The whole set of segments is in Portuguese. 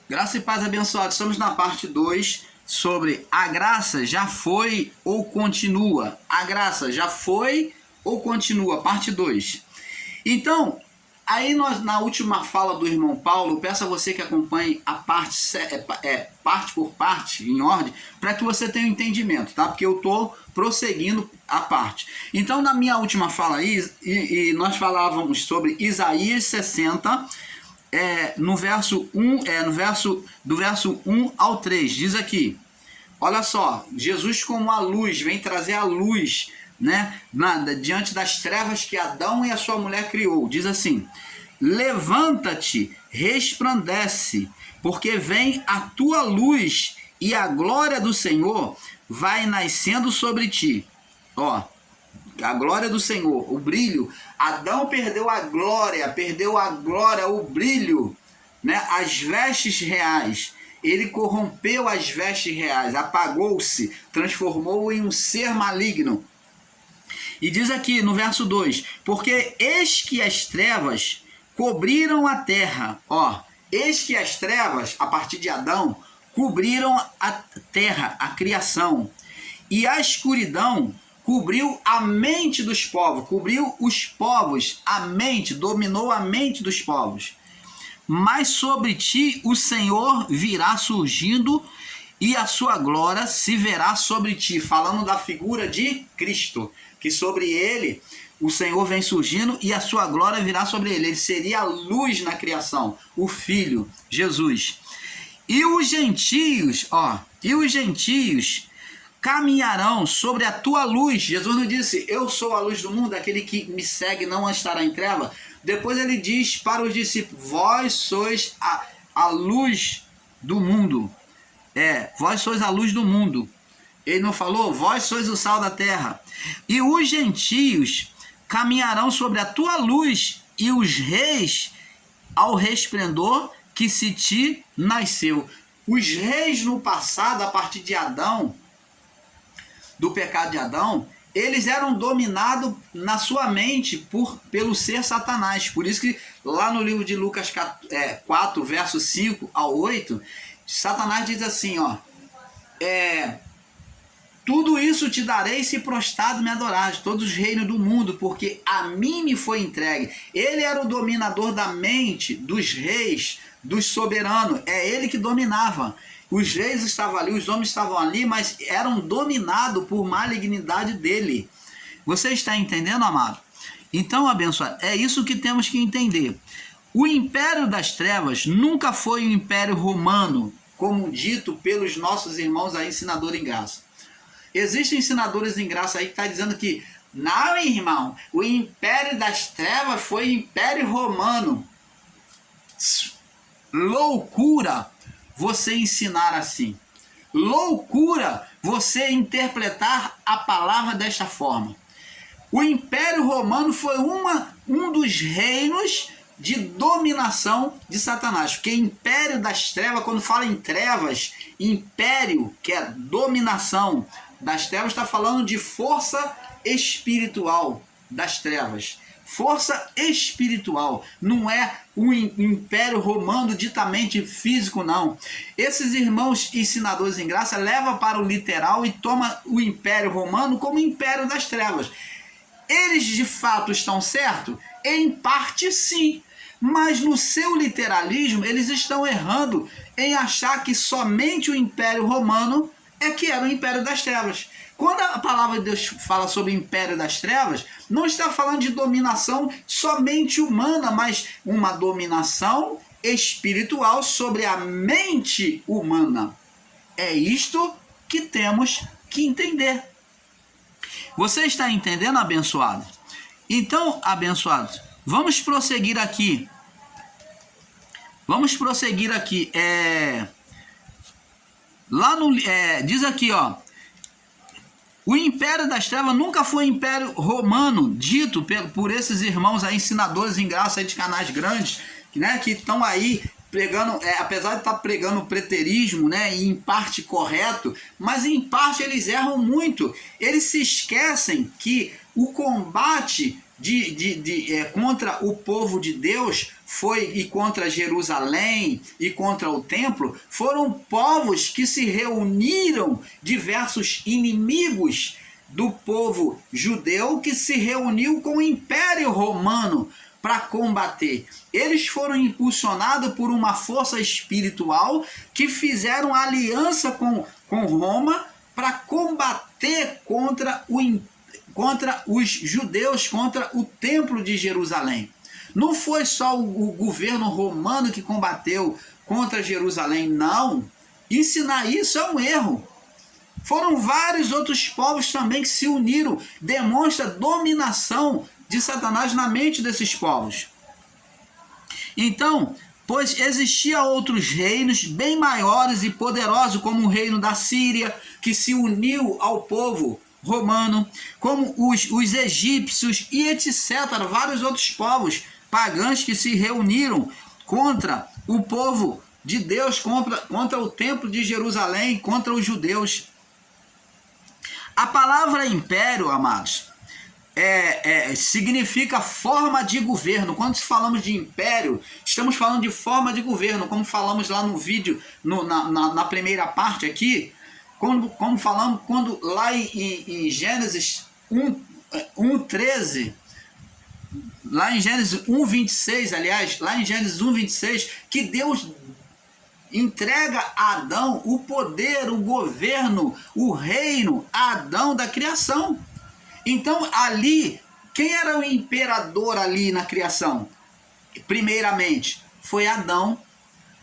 Graça e paz abençoados. Estamos na parte 2 sobre a graça já foi ou continua. A graça já foi ou continua, parte 2. Então, aí nós, na última fala do irmão Paulo, eu peço a você que acompanhe a parte, parte por parte, em ordem, para que você tenha um entendimento, tá? Porque eu estou prosseguindo a parte. Então, na minha última fala aí, nós falávamos sobre Isaías 60, no verso 1, do verso 1 ao 3, diz aqui, olha só, Jesus como a luz, vem trazer a luz, né, diante das trevas que Adão e a sua mulher criou. Diz assim: levanta-te, resplandece, porque vem a tua luz e a glória do Senhor vai nascendo sobre ti. Ó, a glória do Senhor, o brilho. Adão perdeu a glória, o brilho, né? As vestes reais. Ele corrompeu as vestes reais, apagou-se, transformou em um ser maligno. E diz aqui no verso 2: porque eis que as trevas cobriram a terra. Ó, eis que as trevas, a partir de Adão, cobriram a terra, a criação. E a escuridão cobriu a mente dos povos, cobriu os povos, a mente, dominou a mente dos povos. Mas sobre ti o Senhor virá surgindo e a sua glória se verá sobre ti. Falando da figura de Cristo, que sobre ele o Senhor vem surgindo e a sua glória virá sobre ele. Ele seria a luz na criação, o Filho, Jesus. E os gentios, caminharão sobre a tua luz. Jesus não disse, eu sou a luz do mundo, aquele que me segue não estará em treva. Depois ele diz para os discípulos, vós sois a luz do mundo. Vós sois a luz do mundo. Ele não falou, vós sois o sal da terra. E os gentios caminharão sobre a tua luz, e os reis ao resplendor que se te nasceu. Os reis no passado, a partir de Adão, do pecado de Adão, eles eram dominados na sua mente pelo ser Satanás. Por isso que lá no livro de Lucas 4, versos 5 ao 8, Satanás diz assim, ó, tudo isso te darei se prostrado me adorares, todos os reinos do mundo, porque a mim me foi entregue. Ele era o dominador da mente dos reis, dos soberanos, é ele que dominava. Os reis estavam ali, os homens estavam ali, mas eram dominados por malignidade dele. Você está entendendo, amado? Então, abençoado, é isso que temos que entender. O império das trevas nunca foi o império romano, como dito pelos nossos irmãos aí, ensinadores em graça. Existem ensinadores em graça aí que estão dizendo que, não, irmão, o império das trevas foi o império romano. Loucura você ensinar assim. Loucura você interpretar a palavra desta forma. O Império Romano foi um dos reinos de dominação de Satanás. Porque Império das Trevas, quando fala em trevas, império, que é dominação das trevas, está falando de força espiritual das trevas. Força espiritual, não é um império romano ditamente físico, não. Esses irmãos ensinadores em graça levam para o literal e tomam o império romano como império das trevas. Eles de fato estão certos? Em parte sim, mas no seu literalismo eles estão errando em achar que somente o império romano é que era o império das trevas. Quando a palavra de Deus fala sobre o império das trevas, não está falando de dominação somente humana, mas uma dominação espiritual sobre a mente humana. É isto que temos que entender. Você está entendendo, abençoado? Então, abençoados, vamos prosseguir aqui. Diz aqui, ó. O império das trevas nunca foi império romano, dito por esses irmãos aí, ensinadores em graça aí de canais grandes, né, que estão aí pregando, apesar de estar pregando o preterismo, né, em parte correto, mas em parte eles erram muito. Eles se esquecem que o combate contra o povo de Deus e contra Jerusalém e contra o templo, foram povos que se reuniram, diversos inimigos do povo judeu que se reuniu com o Império Romano para combater. Eles foram impulsionados por uma força espiritual que fizeram aliança com Roma para combater contra os judeus, contra o templo de Jerusalém. Não foi só o governo romano que combateu contra Jerusalém, não. Ensinar isso é um erro. Foram vários outros povos também que se uniram. Demonstra a dominação de Satanás na mente desses povos. Então, pois existia outros reinos bem maiores e poderosos, como o reino da Síria, que se uniu ao povo romano, como os egípcios e etc. Vários outros povos pagãos que se reuniram contra o povo de Deus, contra o templo de Jerusalém, contra os judeus. A palavra império, amados, significa forma de governo. Quando falamos de império, estamos falando de forma de governo, como falamos lá no vídeo, na primeira parte aqui, como falamos quando lá em Gênesis 1:13, lá em Gênesis 1:26, aliás, lá em Gênesis 1:26, que Deus entrega a Adão o poder, o governo, o reino, a Adão da criação. Então ali, quem era o imperador ali na criação? Primeiramente, foi Adão.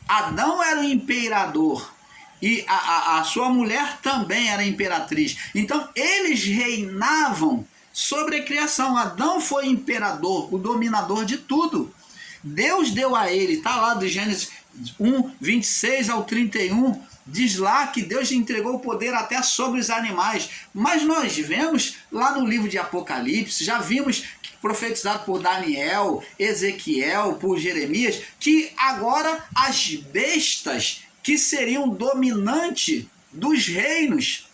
Adão era o imperador e a sua mulher também era imperatriz. Então eles reinavam sobre a criação. Adão foi imperador, o dominador de tudo. Deus deu a ele, está lá do Gênesis 1:26 ao 31, diz lá que Deus entregou o poder até sobre os animais. Mas nós vemos lá no livro de Apocalipse, já vimos profetizado por Daniel, Ezequiel, por Jeremias, que agora as bestas que seriam dominantes dos reinos,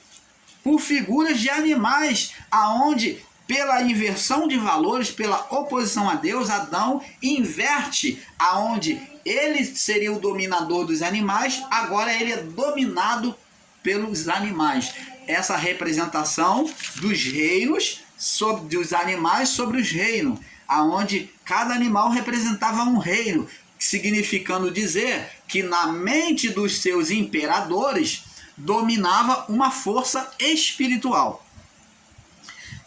por figuras de animais, aonde pela inversão de valores, pela oposição a Deus, Adão inverte, aonde ele seria o dominador dos animais, agora ele é dominado pelos animais. Essa representação dos reinos, dos animais sobre os reinos, aonde cada animal representava um reino, significando dizer que na mente dos seus imperadores dominava uma força espiritual.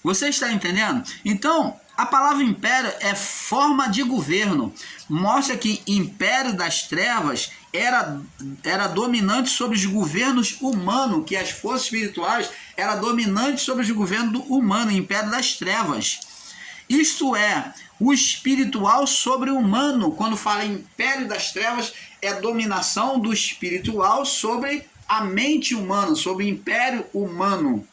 Você está entendendo? Então, a palavra império é forma de governo. Mostra que império das trevas era dominante sobre os governos humanos, que as forças espirituais eram dominantes sobre os governos humanos, império das trevas. Isto é, o espiritual sobre o humano. Quando fala império das trevas, é dominação do espiritual sobre a mente humana, sobre o império humano.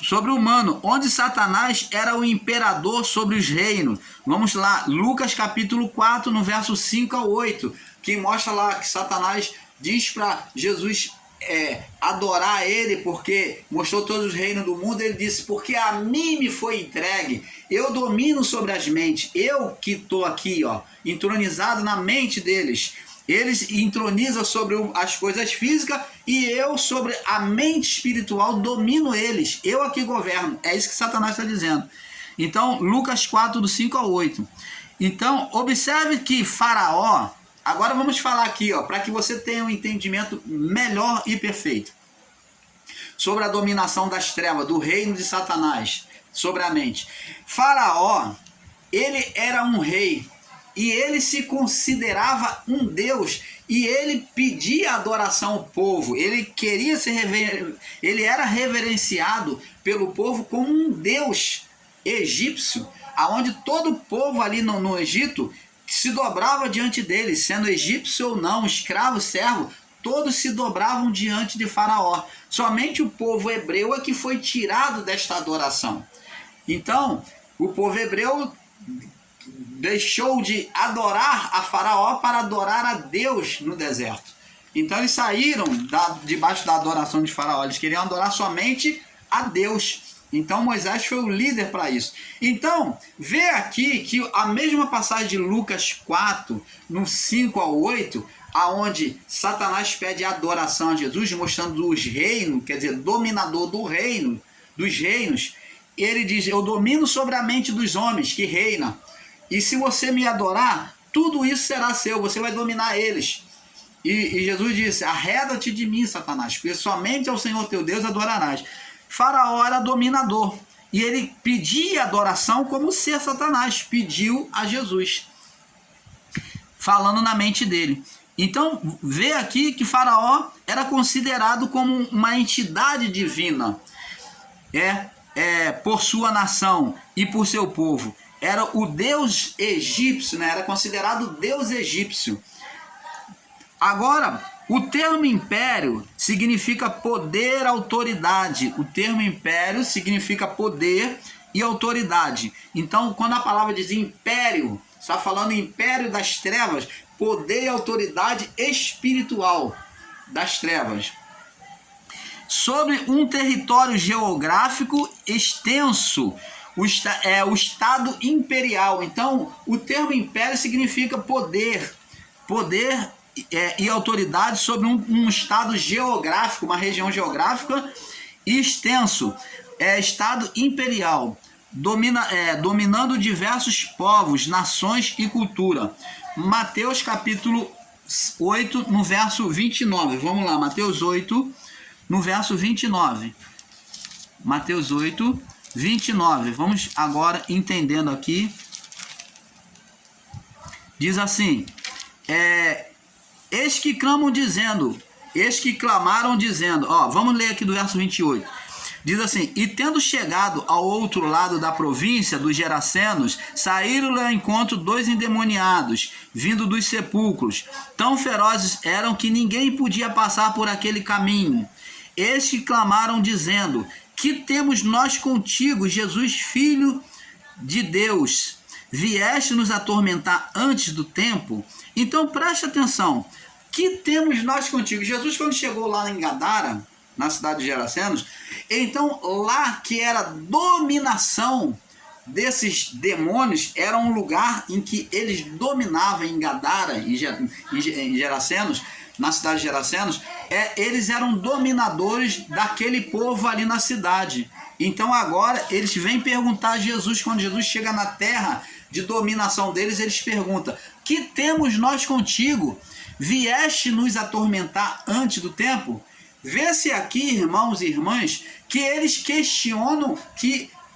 Sobre o humano, onde Satanás era o imperador sobre os reinos. Vamos lá, Lucas capítulo 4, no verso 5 a 8, que mostra lá que Satanás diz para Jesus adorar ele, porque mostrou todos os reinos do mundo. Ele disse, porque a mim me foi entregue, eu domino sobre as mentes, eu que estou aqui, entronizado na mente deles. Eles entronizam sobre as coisas físicas e eu sobre a mente espiritual domino eles. Eu aqui governo. É isso que Satanás está dizendo. Então, Lucas 4, do 5 ao 8. Então, observe que Faraó... Agora vamos falar aqui, para que você tenha um entendimento melhor e perfeito. Sobre a dominação das trevas, do reino de Satanás, sobre a mente. Faraó, ele era um rei. E ele se considerava um Deus, e ele pedia adoração ao povo, ele queria ele era reverenciado pelo povo como um Deus egípcio, aonde todo o povo ali no Egito se dobrava diante dele, sendo egípcio ou não, escravo, servo, todos se dobravam diante de Faraó. Somente o povo hebreu é que foi tirado desta adoração. Então, o povo hebreu deixou de adorar a Faraó para adorar a Deus no deserto. Então eles saíram debaixo da adoração de Faraó. Eles queriam adorar somente a Deus. Então Moisés foi o líder para isso. Então, vê aqui que a mesma passagem de Lucas 4, no 5 ao 8, aonde Satanás pede adoração a Jesus, mostrando os reinos, quer dizer, dominador do reino, dos reinos. Ele diz: eu domino sobre a mente dos homens que reina. E se você me adorar, tudo isso será seu, você vai dominar eles. E Jesus disse: arreda-te de mim, Satanás, porque somente ao Senhor teu Deus adorarás. Faraó era dominador, e ele pedia adoração como ser Satanás pediu a Jesus, falando na mente dele. Então, vê aqui que Faraó era considerado como uma entidade divina, por sua nação e por seu povo. Era o deus egípcio, né? Era considerado deus egípcio. Agora, o termo império significa poder, autoridade. O termo império significa poder e autoridade. Então, quando a palavra diz império, está falando império das trevas, poder e autoridade espiritual das trevas. Sobre um território geográfico extenso, o Estado imperial. Então, o termo império significa poder e autoridade sobre um estado geográfico, uma região geográfica extenso. Estado imperial, dominando diversos povos, nações e cultura. Mateus capítulo 8, no verso 29. Vamos lá, Mateus 8, no verso 29. Mateus 8, 29. Vamos agora entendendo aqui. Diz assim: eis que clamam dizendo, eis que clamaram dizendo, vamos ler aqui do verso 28. Diz assim: e tendo chegado ao outro lado da província dos Gerasenos, saíram-lhe ao encontro 2 endemoniados, vindo dos sepulcros. Tão ferozes eram que ninguém podia passar por aquele caminho. Eis que clamaram dizendo: que temos nós contigo, Jesus, Filho de Deus? Vieste nos atormentar antes do tempo? Então preste atenção. Que temos nós contigo? Jesus, quando chegou lá em Gadara, na cidade de Gerasenos, então lá que era dominação desses demônios, era um lugar em que eles dominavam em Gadara, em Gerasenos, na cidade de Gerasenos, eles eram dominadores daquele povo ali na cidade. Então agora eles vêm perguntar a Jesus, quando Jesus chega na terra de dominação deles, eles perguntam: que temos nós contigo? Vieste nos atormentar antes do tempo? Vê-se aqui, irmãos e irmãs, que eles questionam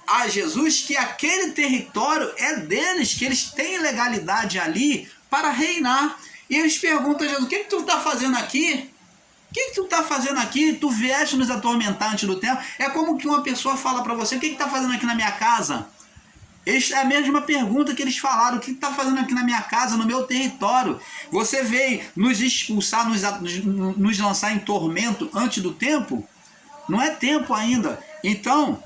a Jesus que aquele território é deles, que eles têm legalidade ali para reinar. E eles perguntam a Jesus: o que tu está fazendo aqui? O que tu está fazendo aqui? Tu vieste nos atormentar antes do tempo? É como que uma pessoa fala para você: o que tu está fazendo aqui na minha casa? É a mesma pergunta que eles falaram: o que está fazendo aqui na minha casa, no meu território? Você veio nos expulsar, nos lançar em tormento antes do tempo? Não é tempo ainda. Então,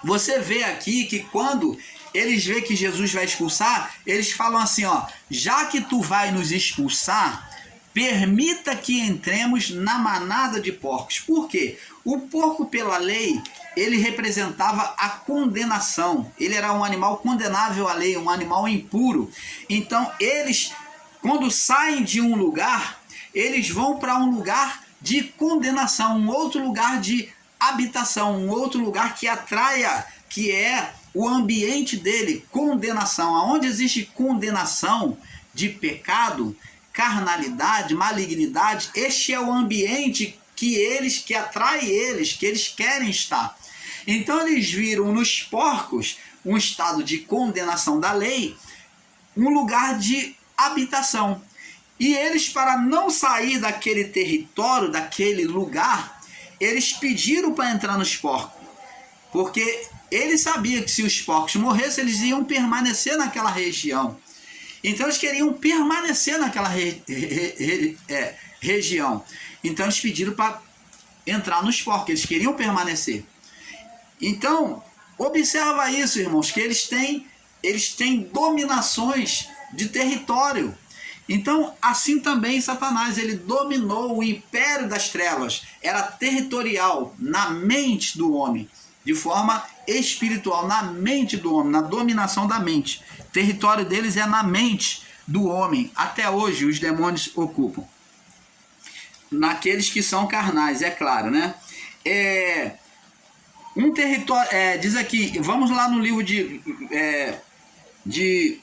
você vê aqui que quando eles veem que Jesus vai expulsar, eles falam assim: já que tu vai nos expulsar, permita que entremos na manada de porcos. Por quê? O porco, pela lei, ele representava a condenação. Ele era um animal condenável à lei, um animal impuro. Então, eles, quando saem de um lugar, eles vão para um lugar de condenação, um outro lugar de habitação, um outro lugar que atraia, que é o ambiente dele, condenação. Aonde existe condenação de pecado, carnalidade, malignidade, este é o ambiente que atrai eles, que eles querem estar. Então eles viram nos porcos um estado de condenação da lei, um lugar de habitação. E eles, para não sair daquele território, daquele lugar, eles pediram para entrar nos porcos, porque eles sabiam que se os porcos morressem, eles iam permanecer naquela região. Então eles queriam permanecer naquela região. Então eles pediram para entrar nos porcos, eles queriam permanecer. Então, observa isso, irmãos, que eles têm dominações de território. Então, assim também Satanás, ele dominou o império das trevas, era territorial na mente do homem. de forma espiritual, na mente do homem, na dominação da mente. O território deles é na mente do homem. Até hoje os demônios ocupam. Naqueles que são carnais, é claro, né? Um território, diz aqui, vamos lá no livro de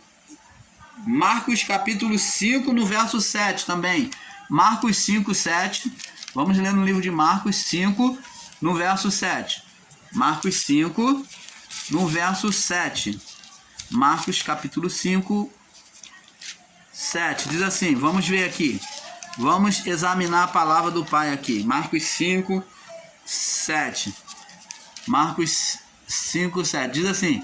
Marcos capítulo 5, no verso 7 também. Marcos 5, 7. Vamos ler no livro de Marcos 5, no verso 7. Marcos 5, no verso 7. Marcos capítulo 5, 7. Diz assim, vamos ver aqui. Vamos examinar a palavra do Pai aqui. Marcos 5, 7. Marcos 5, 7. Diz assim: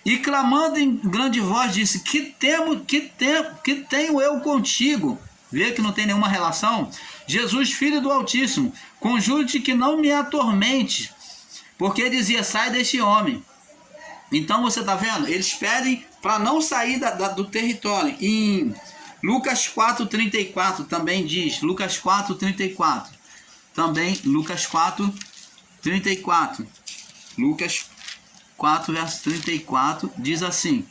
e clamando em grande voz disse: que tenho eu contigo? Vê que não tem nenhuma relação? Jesus, filho do Altíssimo, conjuro-te que não me atormente. Porque dizia: sai deste homem. Então você está vendo? Eles pedem para não sair do território. Em Lucas 4,34 também diz. Lucas 4,34. Também Lucas 4,34. Lucas 4, verso 34, diz assim: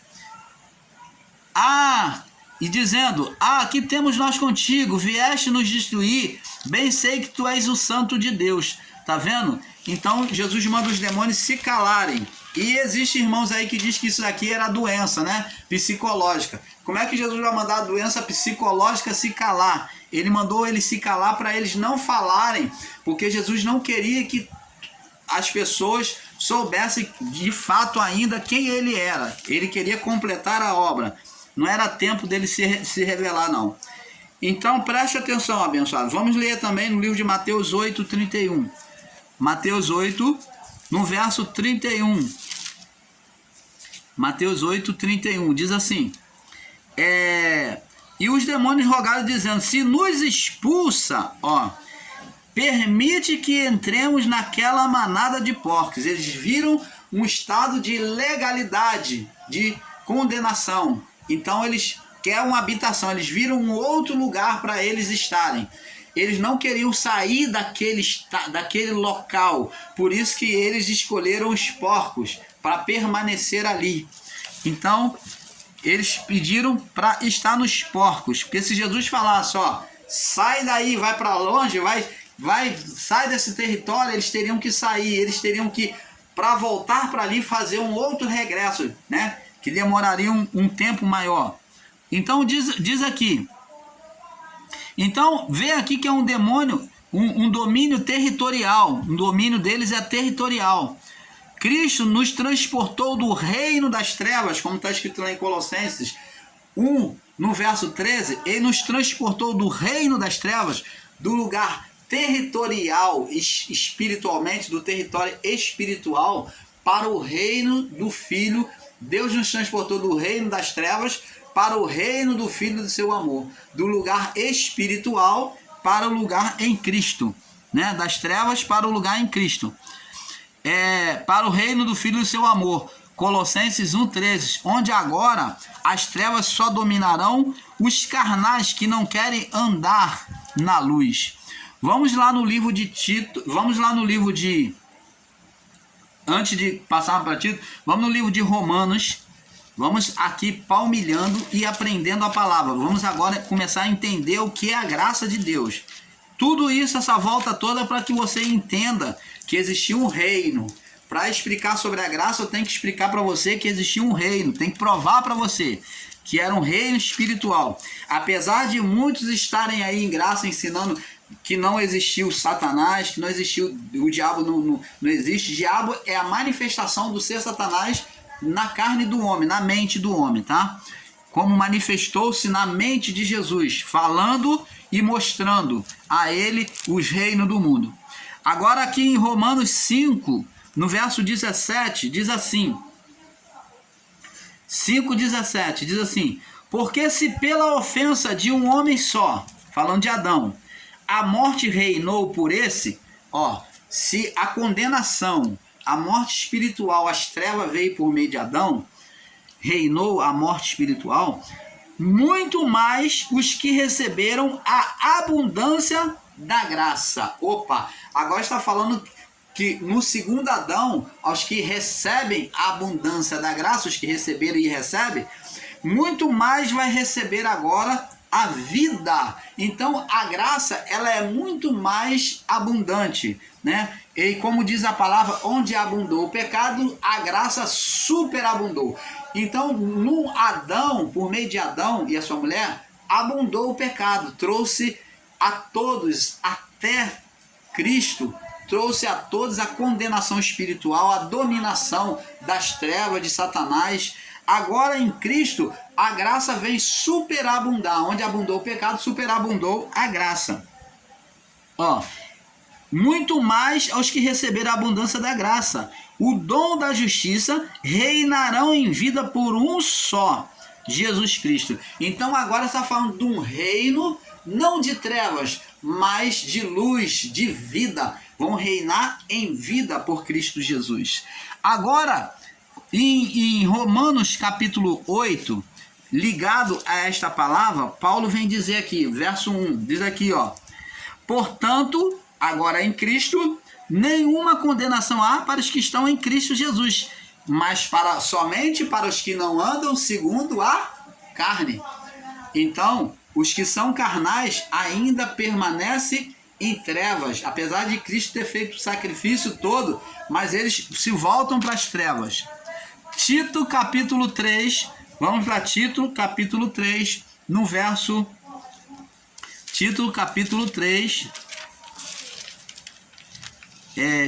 e dizendo: que temos nós contigo? Vieste nos destruir, bem sei que tu és o santo de Deus. Tá vendo? Então Jesus manda os demônios se calarem. E existe irmãos aí que diz que isso aqui era doença, né? Psicológica. Como é que Jesus vai mandar a doença psicológica se calar? Ele mandou eles se calar para eles não falarem, porque Jesus não queria que as pessoas soubessem de fato ainda quem ele era. Ele queria completar a obra. Não era tempo dele se revelar, não. Então preste atenção, abençoado. Vamos ler também no livro de Mateus 8, 31. Mateus 8, no verso 31. Mateus 8, 31. Diz assim: e os demônios rogaram, dizendo: se nos expulsa, permite que entremos naquela manada de porcos. Eles viram um estado de legalidade, de condenação. Então eles querem uma habitação, eles viram um outro lugar para eles estarem. Eles não queriam sair daquele local, por isso que eles escolheram os porcos para permanecer ali. Então eles pediram para estar nos porcos, porque se Jesus falasse: sai daí, vai para longe, sai desse território, eles teriam que sair, eles teriam que, para voltar para ali, fazer um outro regresso, né? Que demoraria um tempo maior. Então diz aqui. Então vê aqui que é um demônio, um domínio territorial. O domínio deles é territorial. Cristo nos transportou do reino das trevas, como está escrito lá em Colossenses 1, no verso 13. Ele nos transportou do reino das trevas, do lugar territorial, espiritualmente, do território espiritual, para o reino do Filho. Deus nos transportou do reino das trevas para o reino do Filho do seu amor, do lugar espiritual para o lugar em Cristo, né? Das trevas para o lugar em Cristo, para o reino do Filho do seu amor. Colossenses 1,13, onde agora as trevas só dominarão os carnais que não querem andar na luz. Vamos lá no livro de Tito, antes de passar para Tito, vamos no livro de Romanos. Vamos aqui palmilhando e aprendendo a palavra. Vamos agora começar a entender o que é a graça de Deus. Tudo isso, essa volta toda, para que você entenda que existia um reino. Para explicar sobre a graça, eu tenho que explicar para você que existia um reino. Tem que provar para você que era um reino espiritual. Apesar de muitos estarem aí em graça ensinando que não existiu Satanás, que não existiu o diabo, não existe. O diabo é a manifestação do ser Satanás na carne do homem, na mente do homem, tá? Como manifestou-se na mente de Jesus, falando e mostrando a ele os reinos do mundo. Agora aqui em Romanos 5, no verso 17, diz assim: 5,17, diz assim: porque se pela ofensa de um homem só, falando de Adão, a morte reinou por esse, se a condenação, a morte espiritual, as trevas veio por meio de Adão, reinou a morte espiritual, muito mais os que receberam a abundância da graça. Agora está falando que no segundo Adão, aos que recebem a abundância da graça, os que receberam e recebem, muito mais vai receber agora a vida. Então a graça, ela é muito mais abundante, né? E como diz a palavra, onde abundou o pecado, a graça superabundou. Então no Adão, por meio de Adão e a sua mulher, abundou o pecado, trouxe a todos até Cristo, trouxe a todos a condenação espiritual, a dominação das trevas de Satanás. Agora em Cristo, a graça vem superabundar. Onde abundou o pecado, superabundou a graça. Ó, muito mais aos que receberam a abundância da graça. O dom da justiça reinarão em vida por um só, Jesus Cristo. Então agora está falando de um reino, não de trevas, mas de luz, de vida. Vão reinar em vida por Cristo Jesus. Agora, em Romanos capítulo 8, ligado a esta palavra, Paulo vem dizer aqui, verso 1, diz aqui, ó: portanto, agora em Cristo, nenhuma condenação há para os que estão em Cristo Jesus, mas somente para os que não andam segundo a carne. Então, os que são carnais ainda permanecem em trevas, apesar de Cristo ter feito o sacrifício todo, mas eles se voltam para as trevas. Tito capítulo 3, vamos para Tito capítulo 3, no verso... Tito capítulo 3,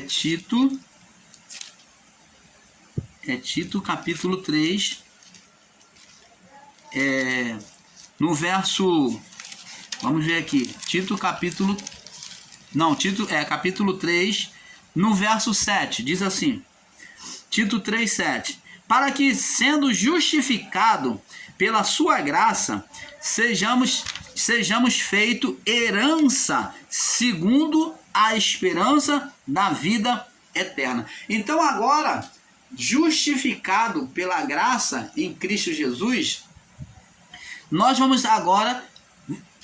Tito capítulo 3, no verso... Vamos ver aqui, capítulo 3, no verso 7, diz assim, Tito 3, 7, para que, sendo justificado pela sua graça, sejamos feito herança segundo a esperança da vida eterna. Então agora, justificado pela graça em Cristo Jesus, nós vamos agora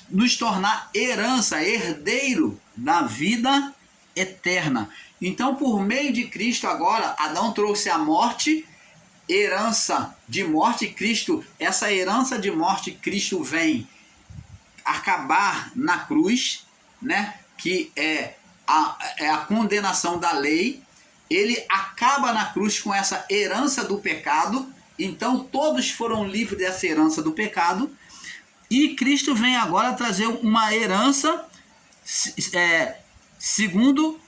nos tornar herança, herdeiro da vida eterna. Então, por meio de Cristo agora, Adão trouxe a morte, herança de morte, Cristo, essa herança de morte, Cristo vem acabar na cruz, né? Que é a condenação da lei. Ele acaba na cruz com essa herança do pecado. Então, todos foram livres dessa herança do pecado. E Cristo vem agora trazer uma herança, segundo,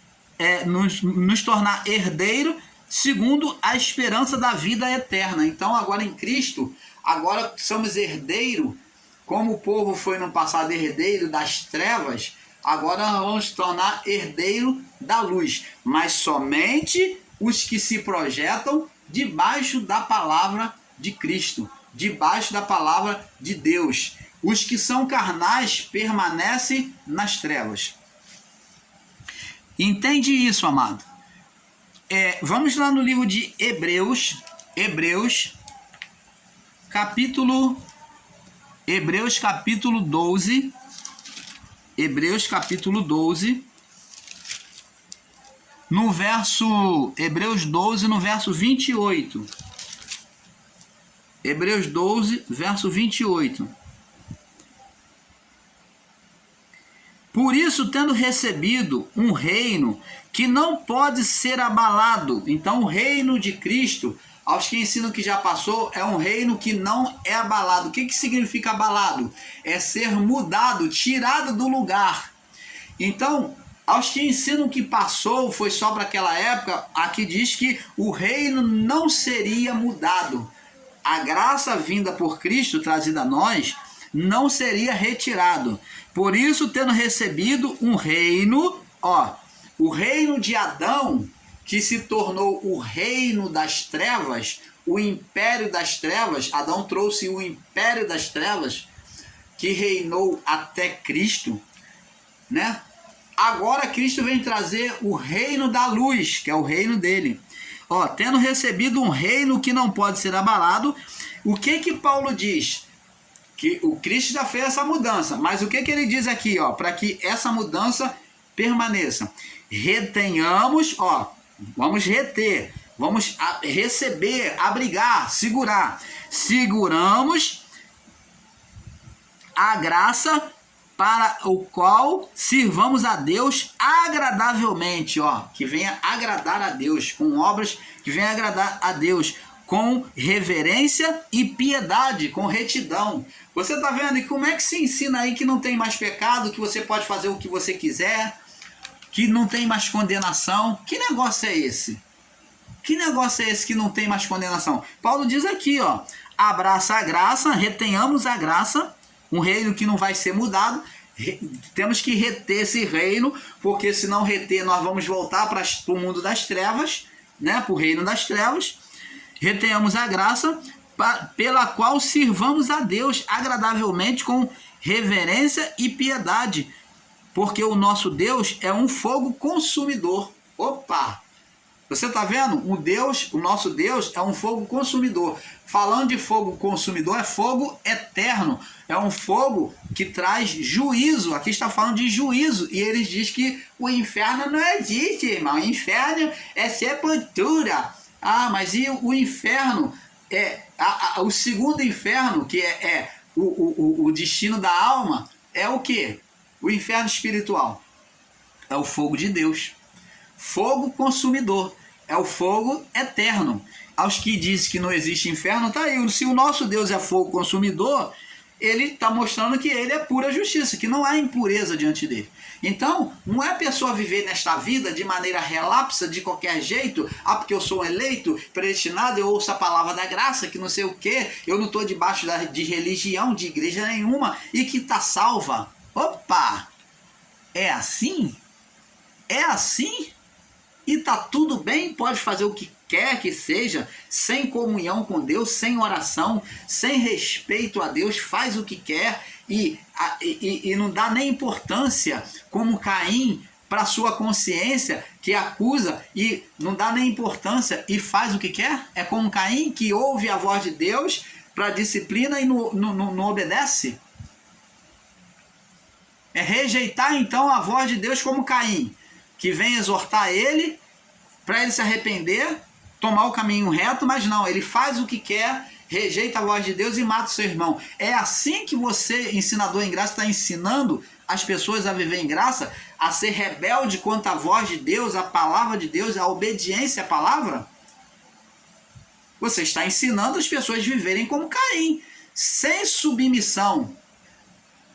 nos tornar herdeiro, segundo a esperança da vida eterna. Então agora em Cristo, agora somos herdeiro, como o povo foi no passado herdeiro das trevas, agora nós vamos tornar herdeiro da luz. Mas somente os que se projetam debaixo da palavra de Cristo, debaixo da palavra de Deus. Os que são carnais permanecem nas trevas. Entende isso, amado? Vamos lá no livro de Hebreus capítulo 12. Hebreus capítulo 12. No verso... Hebreus 12, no verso 28. Hebreus 12, verso 28. Por isso, tendo recebido um reino que não pode ser abalado. Então, o reino de Cristo, aos que ensinam que já passou, é um reino que não é abalado. O que significa abalado? É ser mudado, tirado do lugar. Então, aos que ensinam que passou, foi só para aquela época, aqui diz que o reino não seria mudado. A graça vinda por Cristo, trazida a nós, não seria retirado. Por isso, tendo recebido um reino, o reino de Adão, que se tornou o reino das trevas, o império das trevas, Adão trouxe o império das trevas, que reinou até Cristo, né? Agora Cristo vem trazer o reino da luz, que é o reino dele. Tendo recebido um reino que não pode ser abalado, o que Paulo diz? Que o Cristo já fez essa mudança, mas o que ele diz aqui, para que essa mudança permaneça. Retenhamos, ó, vamos reter, vamos receber, abrigar, segurar. Seguramos a graça para o qual sirvamos a Deus agradavelmente, ó, que venha agradar a Deus, com obras que venha agradar a Deus, com reverência e piedade, com retidão. Você está vendo? E como é que se ensina aí que não tem mais pecado, que você pode fazer o que você quiser, que não tem mais condenação? Que negócio é esse? Que negócio é esse que não tem mais condenação? Paulo diz aqui, ó, abraça a graça, retenhamos a graça, um reino que não vai ser mudado. Temos que reter esse reino, porque se não reter nós vamos voltar para o mundo das trevas, né? Para o reino das trevas. Retenhamos a graça pela qual sirvamos a Deus agradavelmente com reverência e piedade, porque o nosso Deus é um fogo consumidor. Opa! Você está vendo? O nosso Deus é um fogo consumidor. Falando de fogo consumidor, é fogo eterno. É um fogo que traz juízo. Aqui está falando de juízo. E eles dizem que o inferno não existe, irmão. O inferno é sepultura. Ah, mas e o inferno? O segundo inferno, que é o destino da alma, é o quê? O inferno espiritual. É o fogo de Deus. Fogo consumidor, é o fogo eterno. Aos que dizem que não existe inferno, tá aí. Se o nosso Deus é fogo consumidor, ele está mostrando que ele é pura justiça, que não há impureza diante dele. Então, não é a pessoa viver nesta vida de maneira relapsa, de qualquer jeito, porque eu sou eleito, predestinado, eu ouço a palavra da graça, que não sei o quê, eu não estou debaixo de religião, de igreja nenhuma, e que está salva. Opa! É assim? É assim? E tá tudo bem, pode fazer o que quer que seja, sem comunhão com Deus, sem oração, sem respeito a Deus, faz o que quer e não dá nem importância, como Caim, para sua consciência, que acusa e não dá nem importância e faz o que quer? É como Caim, que ouve a voz de Deus para disciplina e não obedece? É rejeitar então a voz de Deus como Caim, que vem exortar ele para ele se arrepender, tomar o caminho reto, mas não, ele faz o que quer, rejeita a voz de Deus e mata o seu irmão. É assim que você, ensinador em graça, está ensinando as pessoas a viver em graça, a ser rebelde contra a voz de Deus, a palavra de Deus, a obediência à palavra? Você está ensinando as pessoas a viverem como Caim, sem submissão,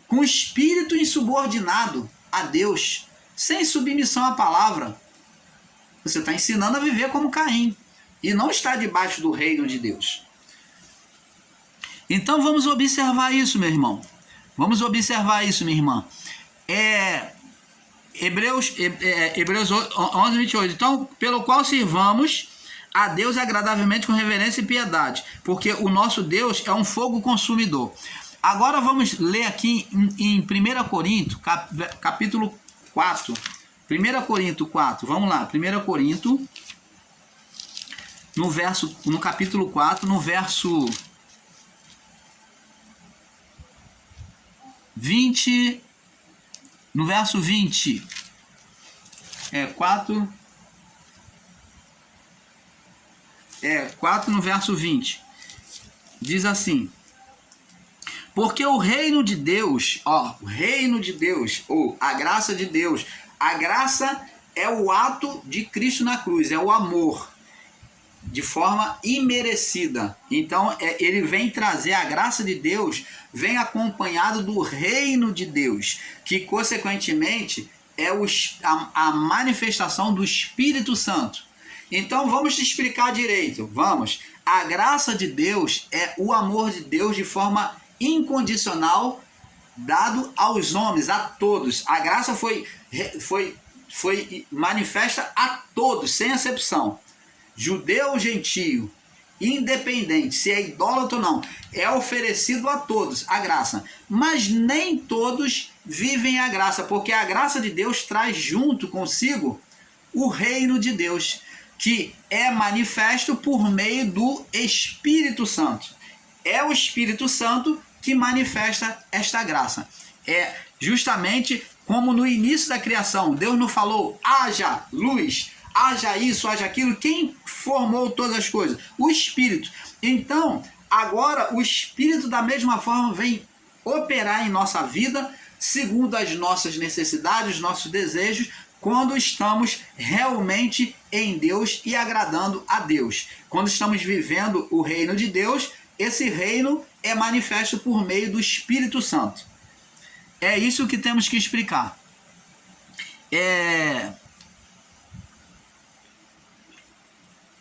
com espírito insubordinado a Deus, sem submissão à palavra. Você está ensinando a viver como Caim e não está debaixo do reino de Deus. Então vamos observar isso, meu irmão. Vamos observar isso, minha irmã. Hebreus 11, 28. Então, pelo qual sirvamos a Deus agradavelmente com reverência e piedade, porque o nosso Deus é um fogo consumidor. Agora vamos ler aqui em 1 Corinto, capítulo 4. 1 Corinto 4, vamos lá. 1 Corinto, no capítulo 4, no verso 20. No verso 20. 4. 4 no verso 20. Diz assim: porque o reino de Deus, o reino de Deus, ou a graça de Deus, a graça é o ato de Cristo na cruz, é o amor, de forma imerecida. Então, ele vem trazer a graça de Deus, vem acompanhado do reino de Deus, que, consequentemente, é a manifestação do Espírito Santo. Então, vamos explicar direito. Vamos. A graça de Deus é o amor de Deus de forma incondicional, dado aos homens, a todos. A graça foi manifesta a todos, sem exceção. Judeu ou gentio, independente se é idólatra ou não, é oferecido a todos a graça. Mas nem todos vivem a graça, porque a graça de Deus traz junto consigo o reino de Deus, que é manifesto por meio do Espírito Santo. É o Espírito Santo que manifesta esta graça. É justamente como no início da criação, Deus não falou, haja luz, haja isso, haja aquilo. Quem formou todas as coisas? O Espírito. Então, agora o Espírito da mesma forma vem operar em nossa vida, segundo as nossas necessidades, nossos desejos, quando estamos realmente em Deus e agradando a Deus. Quando estamos vivendo o reino de Deus, esse reino é manifesto por meio do Espírito Santo. É isso que temos que explicar.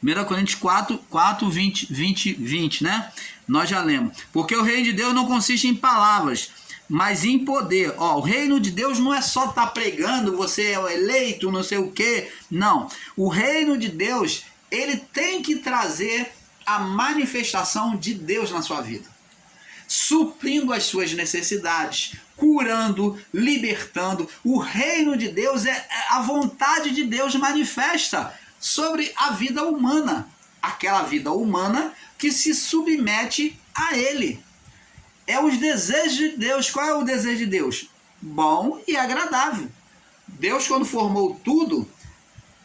1 Coríntios 4, 20, né? Nós já lemos. Porque o reino de Deus não consiste em palavras, mas em poder. O reino de Deus não é só estar pregando, você é o eleito, não sei o quê. Não. O reino de Deus, ele tem que trazer a manifestação de Deus na sua vida, suprindo as suas necessidades, curando, libertando. O reino de Deus é a vontade de Deus manifesta sobre a vida humana, aquela vida humana que se submete a Ele. É os desejos de Deus. Qual é o desejo de Deus? Bom e agradável. Deus, quando formou tudo,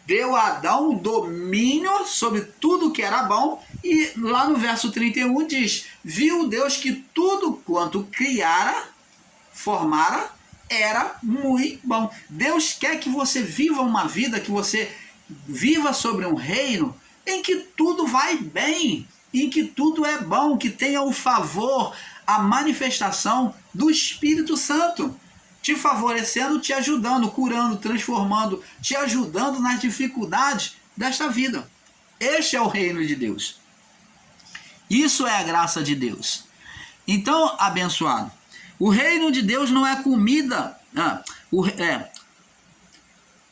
deu a Adão domínio sobre tudo que era bom, e lá no verso 31 diz, viu Deus que tudo quanto criara, formara, era muito bom. Deus quer que você viva uma vida, que você viva sobre um reino em que tudo vai bem, em que tudo é bom, que tenha o favor, a manifestação do Espírito Santo, te favorecendo, te ajudando, curando, transformando, te ajudando nas dificuldades desta vida. Este é o reino de Deus. Isso é a graça de Deus. Então, abençoado, o reino de Deus não é comida,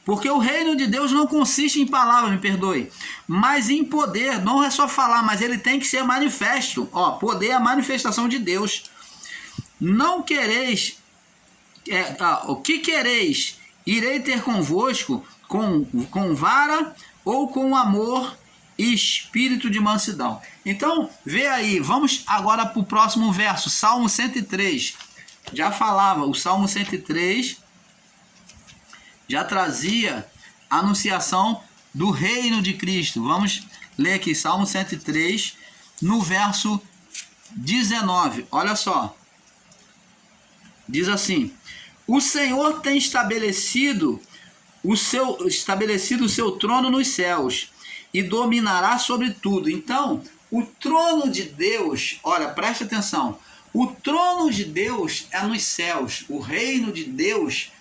porque o reino de Deus não consiste em palavras, me perdoe, mas em poder. Não é só falar, mas ele tem que ser manifesto. Poder é a manifestação de Deus. Não quereis, o que quereis? Irei ter convosco com vara ou com amor e espírito de mansidão. Então, vê aí, vamos agora para o próximo verso, Salmo 103. Já falava, o Salmo 103 já trazia a anunciação do reino de Cristo. Vamos ler aqui, Salmo 103, no verso 19. Olha só. Diz assim, o Senhor tem estabelecido o seu trono nos céus e dominará sobre tudo. Então, o trono de Deus, olha, preste atenção, o trono de Deus é nos céus. O reino de Deus,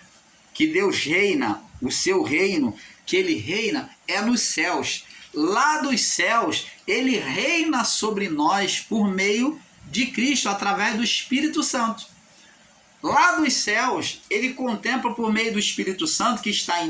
que Deus reina, o seu reino, que ele reina, é nos céus. Lá dos céus, ele reina sobre nós por meio de Cristo, através do Espírito Santo. Lá dos céus, ele contempla por meio do Espírito Santo que está em nós,